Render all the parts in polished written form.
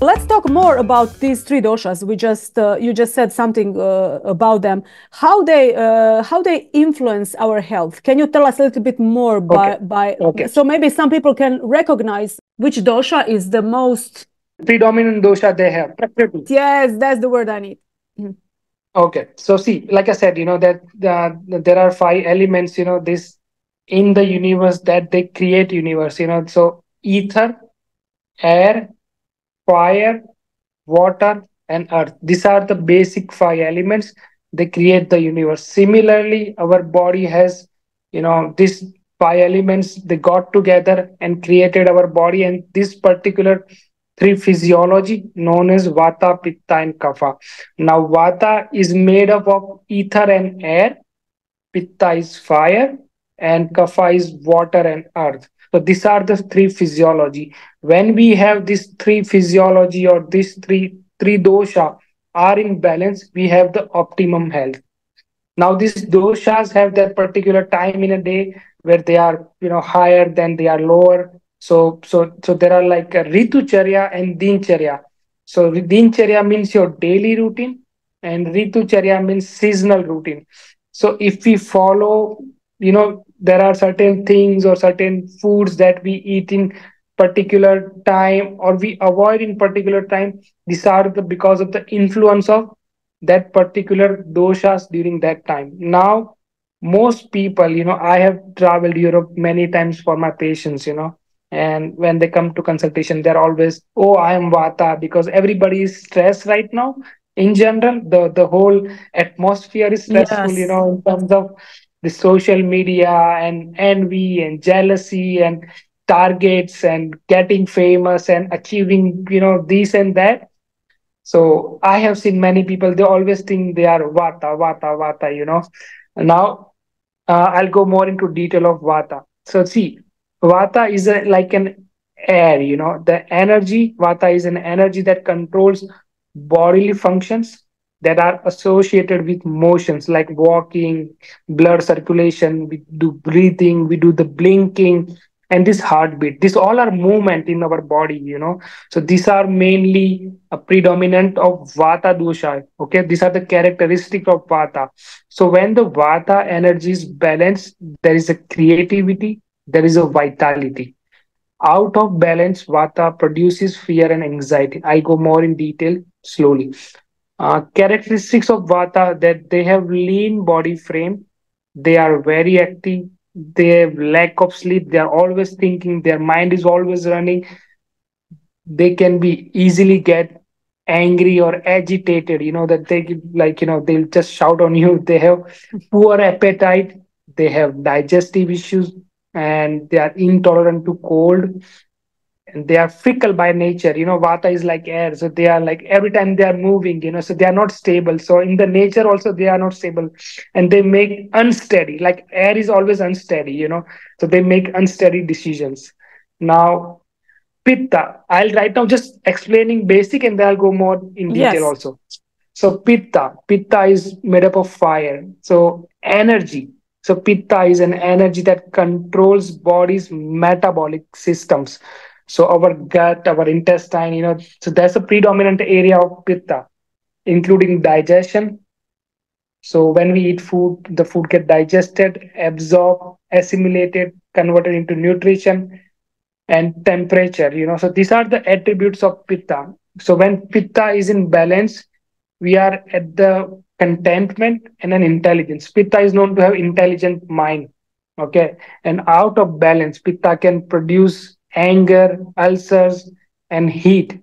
Let's talk more about these three doshas. You just said something about them. How they influence our health? Can you tell us a little bit more Okay. So maybe some people can recognize which dosha is the most predominant dosha they have. Prakriti. Yes, that's the word I need. Okay, so see, like I said, that there are five elements, this in the universe that they create universe, so ether, air, fire, water, and earth. These are the basic five elements. They create the universe. Similarly, our body has, these five elements. They got together and created our body, and this particular three physiology known as vata, pitta, and kapha. Now, vata is made up of ether and air. Pitta is fire, and kapha is water and earth. So these are the three physiology. When we have these three physiology or these three dosha are in balance, we have the optimum health. Now these doshas have that particular time in a day where they are higher, then they are lower. So there are like a ritucharya and dincharya. So dincharya means your daily routine, and ritucharya means seasonal routine. So if we follow, there are certain things or certain foods that we eat in particular time or we avoid in particular time. These are the because of the influence of that particular doshas during that time. Now, most people, I have traveled Europe many times for my patients, and when they come to consultation, they're always, oh, I am Vata, because everybody is stressed right now. In general, the whole atmosphere is stressful, Yes. in terms of the social media and envy and jealousy and targets and getting famous and achieving, this and that. So I have seen many people, they always think they are Vata, Vata, Vata. Now, I'll go more into detail of Vata. So see, Vata is like an air, the energy. Vata is an energy that controls bodily functions that are associated with motions like walking, blood circulation, we do breathing, we do the blinking, and this heartbeat. These all are movement in our body, so these are mainly a predominant of Vata dosha. Okay, these are the characteristic of Vata. So when the Vata energy is balanced, there is a creativity, there is a vitality. Out of balance, Vata produces fear and anxiety. I go more in detail slowly. Characteristics of Vata, that they have lean body frame, they are very active, they have lack of sleep, they are always thinking, their mind is always running, they can be easily get angry or agitated, that they like, they'll just shout on you. They have poor appetite, they have digestive issues, and they are intolerant to cold, and they are fickle by nature. Vata is like air, so they are like every time they are moving, so they are not stable. So in the nature also they are not stable, and they make unsteady, like air is always unsteady, so they make unsteady decisions. Now, Pitta, I'll right now just explaining basic and then I'll go more in detail Yes. also. So Pitta is made up of fire. So energy. So Pitta is an energy that controls body's metabolic systems. So our gut, our intestine, so that's a predominant area of Pitta, including digestion. So when we eat food, the food get digested, absorbed, assimilated, converted into nutrition, and temperature. So these are the attributes of Pitta. So when Pitta is in balance, we are at the contentment and an intelligence. Pitta is known to have intelligent mind. Okay, and out of balance, Pitta can produce anger, ulcers, and heat.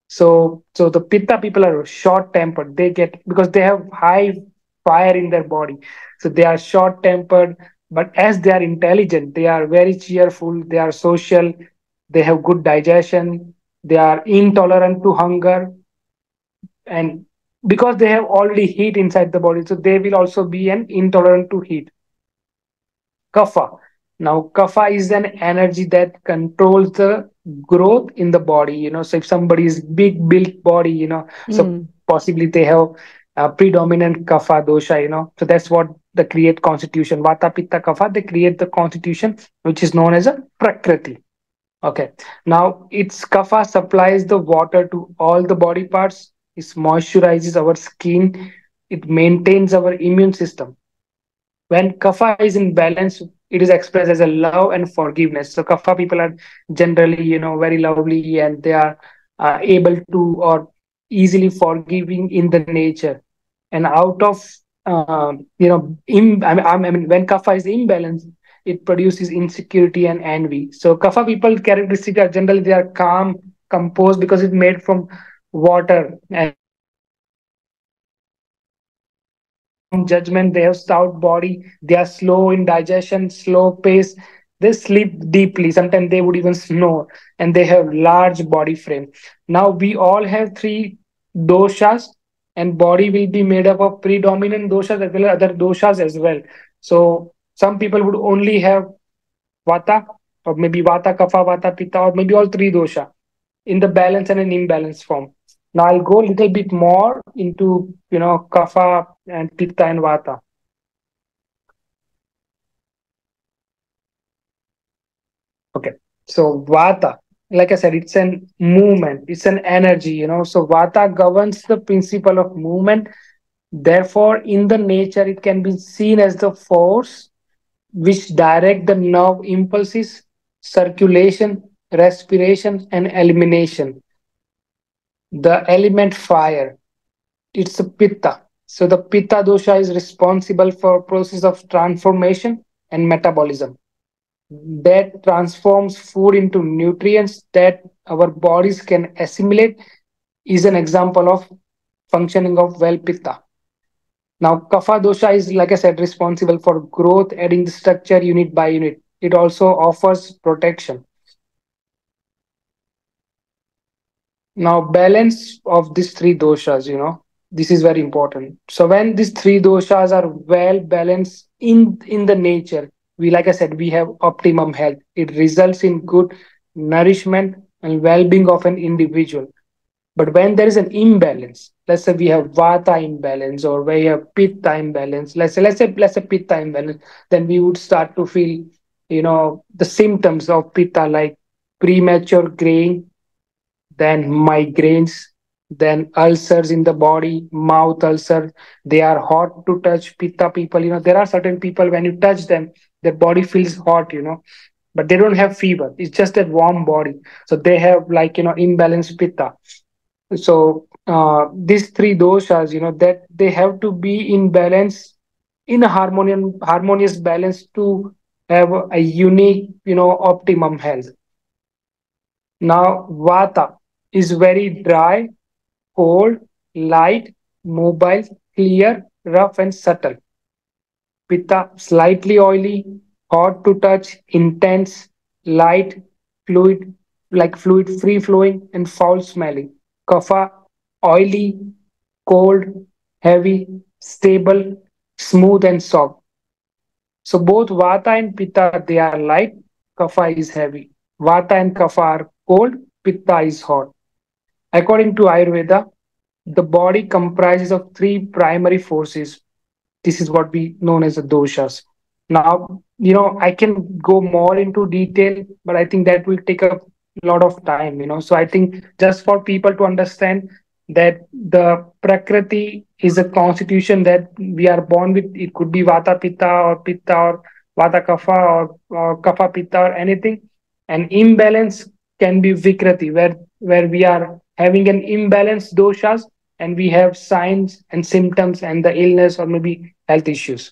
So the Pitta people are short tempered. They get, because they have high fire in their body, so they are short tempered. But as they are intelligent, they are very cheerful. They are social. They have good digestion. They are intolerant to hunger, and because they have already heat inside the body, so they will also be an intolerant to heat. Kapha. Now, kapha is an energy that controls the growth in the body. So if somebody is big built body, so possibly they have a predominant kapha dosha. So that's what the create constitution. Vata, pitta, kapha. They create the constitution which is known as a prakriti. Okay. Now, its kapha supplies the water to all the body parts. It moisturizes our skin. It maintains our immune system. When kapha is in balance, it is expressed as a love and forgiveness. So kapha people are generally, very lovely, and they are able to or easily forgiving in the nature. And out of I mean, when kapha is imbalanced, it produces insecurity and envy. So kapha people characteristic are generally they are calm, composed, because it's made from water, and they have strong judgment, they have stout body, they are slow in digestion, slow pace, they sleep deeply, sometimes they would even snore, and they have large body frame. Now we all have three doshas, and body will be made up of predominant doshas as well as other doshas as well. So some people would only have vata, or maybe vata kapha, vata pitta, or maybe all three dosha in the balance and an imbalance form. Now I'll go a little bit more into kapha and pitta and vata. Okay, so vata, like I said, it's an movement, it's an energy. So vata governs the principle of movement. Therefore, in the nature, it can be seen as the force which direct the nerve impulses, circulation, respiration, and elimination. The element fire, it's a pitta. So the pitta dosha is responsible for process of transformation and metabolism that transforms food into nutrients that our bodies can assimilate, is an example of functioning of well pitta. Now kapha dosha is, like I said, responsible for growth, adding the structure unit by unit. It also offers protection. Now, balance of these three doshas, this is very important. So when these three doshas are well balanced in the nature, we, like I said, we have optimum health. It results in good nourishment and well-being of an individual. But when there is an imbalance, let's say we have vata imbalance or we have pitta imbalance, let's say pitta imbalance, then we would start to feel, the symptoms of pitta, like premature graying, then migraines, then ulcers in the body, mouth ulcer. They are hot to touch. Pitta people, there are certain people when you touch them, their body feels hot, but they don't have fever. It's just a warm body. So they have, like, imbalanced pitta. So these three doshas, that they have to be in balance, in a harmonious balance to have a unique, optimum health. Now, vata is very dry, cold, light, mobile, clear, rough, and subtle. Pitta, slightly oily, hot to touch, intense, light, fluid, like fluid, free flowing, and foul smelling. Kapha, oily, cold, heavy, stable, smooth, and soft. So both vata and pitta, they are light, kapha is heavy. Vata and kapha are cold, pitta is hot. According to Ayurveda, the body comprises of three primary forces. This is what we known as the doshas. Now, I can go more into detail, but I think that will take a lot of time. So I think just for people to understand that the prakriti is a constitution that we are born with. It could be vata pitta or vata kapha, or kapha pitta or anything. And imbalance can be vikrati, where we are having an imbalanced doshas, and we have signs and symptoms and the illness or maybe health issues.